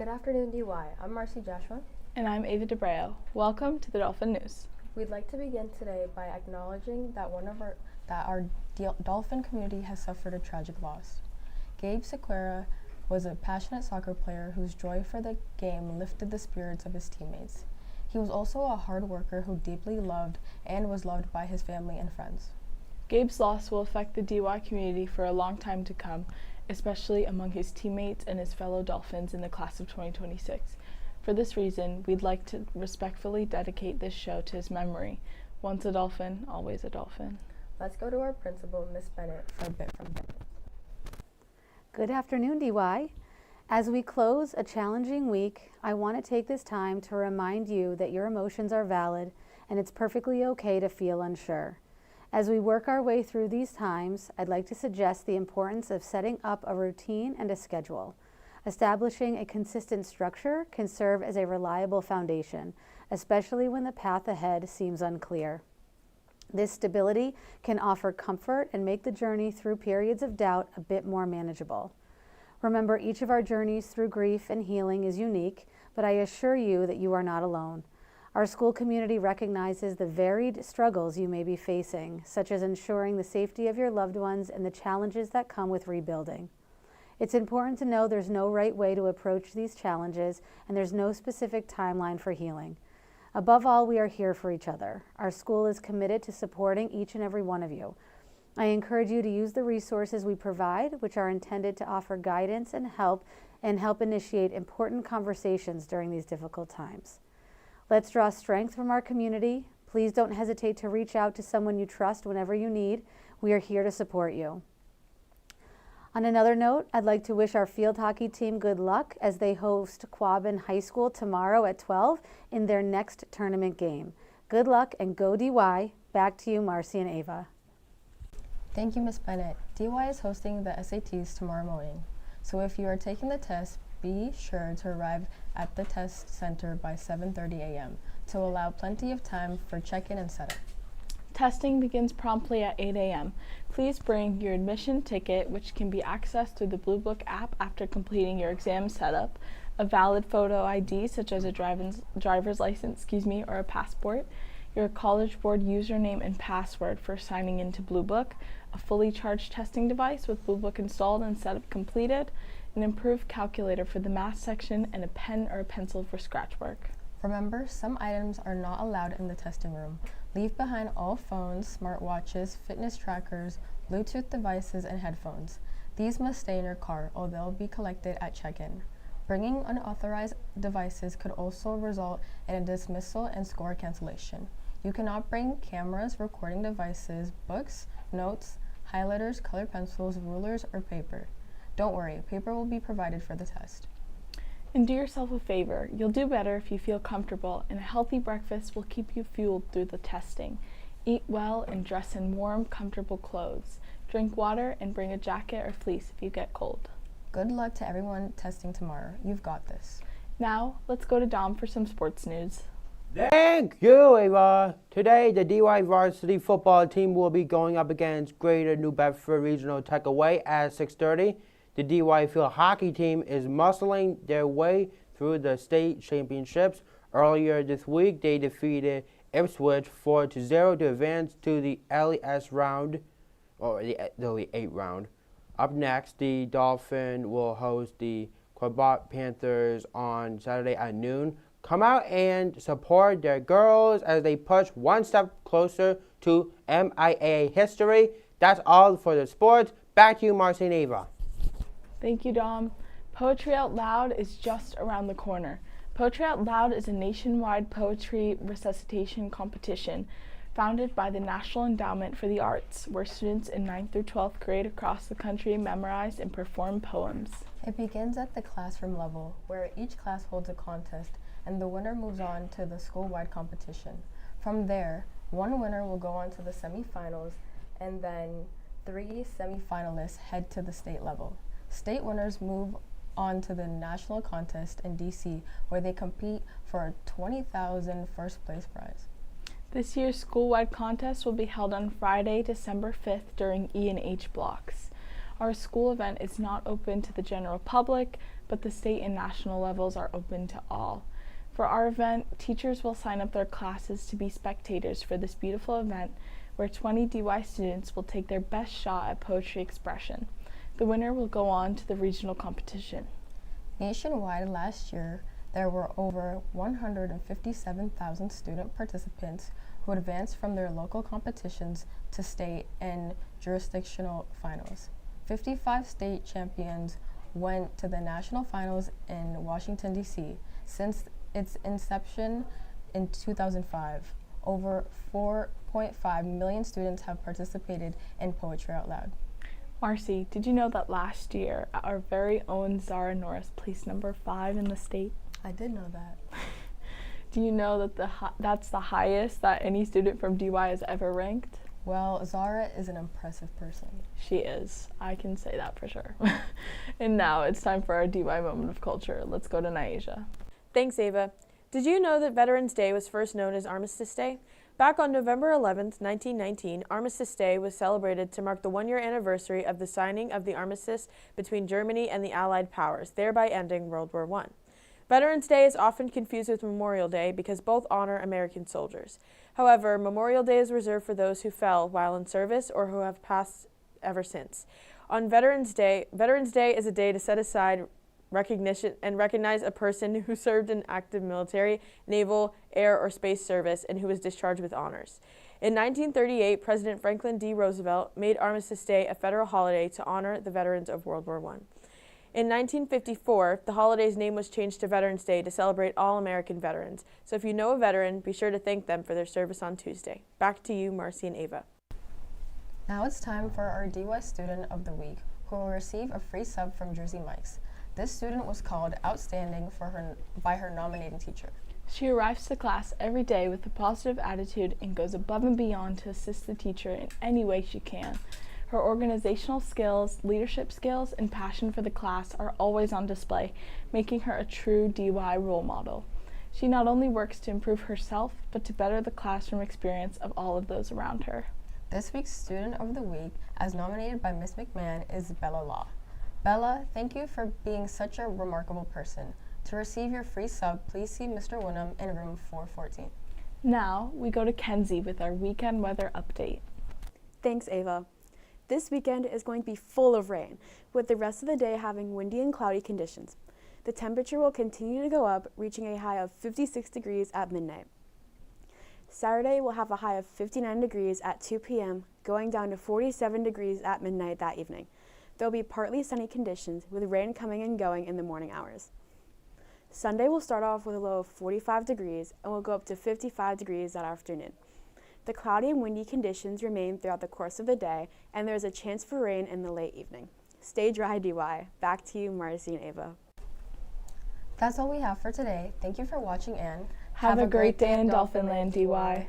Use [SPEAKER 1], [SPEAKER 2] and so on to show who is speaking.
[SPEAKER 1] Good afternoon, DY. I'm Marcy Joshua.
[SPEAKER 2] And I'm Ava DeBreo. Welcome to the Dolphin News.
[SPEAKER 1] We'd like to begin today by acknowledging that our Dolphin community has suffered a tragic loss. Gabe Sequeira was a passionate soccer player whose joy for the game lifted the spirits of his teammates. He was also a hard worker who deeply loved and was loved by his family and friends.
[SPEAKER 2] Gabe's loss will affect the DY community for a long time to come, especially among his teammates and his fellow Dolphins in the class of 2026. For this reason, we'd like to respectfully dedicate this show to his memory. Once a Dolphin, always a Dolphin.
[SPEAKER 1] Let's go to our principal, Miss Bennett, for a bit from Bennett.
[SPEAKER 3] Good afternoon, DY. As we close a challenging week, I want to take this time to remind you that your emotions are valid and it's perfectly okay to feel unsure. As we work our way through these times, I'd like to suggest the importance of setting up a routine and a schedule. Establishing a consistent structure can serve as a reliable foundation, especially when the path ahead seems unclear. This stability can offer comfort and make the journey through periods of doubt a bit more manageable. Remember, each of our journeys through grief and healing is unique, but I assure you that you are not alone. Our school community recognizes the varied struggles you may be facing, such as ensuring the safety of your loved ones and the challenges that come with rebuilding. It's important to know there's no right way to approach these challenges, and there's no specific timeline for healing. Above all, we are here for each other. Our school is committed to supporting each and every one of you. I encourage you to use the resources we provide, which are intended to offer guidance and help initiate important conversations during these difficult times. Let's draw strength from our community. Please don't hesitate to reach out to someone you trust whenever you need. We are here to support you. On another note, I'd like to wish our field hockey team good luck as they host Quabbin High School tomorrow at 12 in their next tournament game. Good luck and go DY. Back to you, Marcy and Ava.
[SPEAKER 1] Thank you, Miss Bennett. DY is hosting the SATs tomorrow morning, so if you are taking the test, be sure to arrive at the test center by 7:30 a.m. to allow plenty of time for check-in and setup.
[SPEAKER 2] Testing begins promptly at 8 a.m. Please bring your admission ticket, which can be accessed through the Blue Book app after completing your exam setup, a valid photo ID such as a driver's license, or a passport, your College Board username and password for signing into Blue Book, a fully charged testing device with Blue Book installed and setup completed, an improved calculator for the math section, and a pen or a pencil for scratch work.
[SPEAKER 1] Remember, some items are not allowed in the testing room. Leave behind all phones, smartwatches, fitness trackers, Bluetooth devices, and headphones. These must stay in your car, or they'll be collected at check-in. Bringing unauthorized devices could also result in a dismissal and score cancellation. You cannot bring cameras, recording devices, books, notes, highlighters, colored pencils, rulers, or paper. Don't worry, paper will be provided for the test.
[SPEAKER 2] And do yourself a favor. You'll do better if you feel comfortable, and a healthy breakfast will keep you fueled through the testing. Eat well and dress in warm, comfortable clothes. Drink water and bring a jacket or fleece if you get cold.
[SPEAKER 1] Good luck to everyone testing tomorrow. You've got this.
[SPEAKER 2] Now, let's go to Dom for some sports news.
[SPEAKER 4] Thank you, Ava. Today, the DY varsity football team will be going up against Greater New Bedford Regional Tech away at 6:30. The DY field hockey team is muscling their way through the state championships. Earlier this week, they defeated Ipswich 4-0 to advance to the LES round, or the Elite 8 round. Up next, the Dolphin will host the Quebec Panthers on Saturday at noon. Come out and support their girls as they push one step closer to MIA history. That's all for the sports. Back to you, Marcy and Ava.
[SPEAKER 2] Thank you, Dom. Poetry Out Loud is just around the corner. Poetry Out Loud is a nationwide poetry recitation competition founded by the National Endowment for the Arts, where students in 9th through 12th grade across the country memorize and perform poems.
[SPEAKER 1] It begins at the classroom level, where each class holds a contest, and the winner moves on to the school-wide competition. From there, one winner will go on to the semifinals, and then 3 semifinalists head to the state level. State winners move on to the national contest in DC, where they compete for a $20,000 first place prize.
[SPEAKER 2] This year's school-wide contest will be held on Friday, December 5th during E and H blocks. Our school event is not open to the general public, but the state and national levels are open to all. For our event, teachers will sign up their classes to be spectators for this beautiful event where 20 DY students will take their best shot at poetry expression. The winner will go on to the regional competition.
[SPEAKER 1] Nationwide last year, there were over 157,000 student participants who advanced from their local competitions to state and jurisdictional finals. 55 state champions went to the national finals in Washington, D.C. Since its inception in 2005, over 4.5 million students have participated in Poetry Out Loud.
[SPEAKER 2] Marcy, did you know that last year our very own Zara Norris placed number 5 in the state?
[SPEAKER 1] I did know that.
[SPEAKER 2] Do you know that that's the highest that any student from DY has ever ranked?
[SPEAKER 1] Well, Zara is an impressive person.
[SPEAKER 2] She is. I can say that for sure. And now it's time for our DY moment of culture. Let's go to Nyasha.
[SPEAKER 5] Thanks, Ava. Did you know that Veterans Day was first known as Armistice Day? Back on November 11, 1919, Armistice Day was celebrated to mark the one-year anniversary of the signing of the armistice between Germany and the Allied powers, thereby ending World War I. Veterans Day is often confused with Memorial Day because both honor American soldiers. However, Memorial Day is reserved for those who fell while in service or who have passed ever since. On Veterans Day is a day to set aside recognition and recognize a person who served in active military, naval, air, or space service and who was discharged with honors. In 1938, President Franklin D. Roosevelt made Armistice Day a federal holiday to honor the veterans of World War I. In 1954, the holiday's name was changed to Veterans Day to celebrate all American veterans. So if you know a veteran, be sure to thank them for their service on Tuesday. Back to you, Marcy and Ava.
[SPEAKER 1] Now it's time for our DY Student of the Week, who will receive a free sub from Jersey Mike's. This student was called Outstanding by her nominating teacher.
[SPEAKER 2] She arrives to class every day with a positive attitude and goes above and beyond to assist the teacher in any way she can. Her organizational skills, leadership skills, and passion for the class are always on display, making her a true DY role model. She not only works to improve herself, but to better the classroom experience of all of those around her.
[SPEAKER 1] This week's Student of the Week, as nominated by Ms. McMahon, is Bella Law. Bella, thank you for being such a remarkable person. To receive your free sub, please see Mr. Winham in room 414.
[SPEAKER 2] Now, we go to Kenzie with our weekend weather update.
[SPEAKER 6] Thanks, Ava. This weekend is going to be full of rain, with the rest of the day having windy and cloudy conditions. The temperature will continue to go up, reaching a high of 56 degrees at midnight. Saturday will have a high of 59 degrees at 2 p.m., going down to 47 degrees at midnight that evening. There will be partly sunny conditions, with rain coming and going in the morning hours. Sunday will start off with a low of 45 degrees and will go up to 55 degrees that afternoon. The cloudy and windy conditions remain throughout the course of the day, and there is a chance for rain in the late evening. Stay dry, DY. Back to you, Marcy and Ava.
[SPEAKER 1] That's all we have for today. Thank you for watching and
[SPEAKER 2] Have a great day in Dolphinland, DY.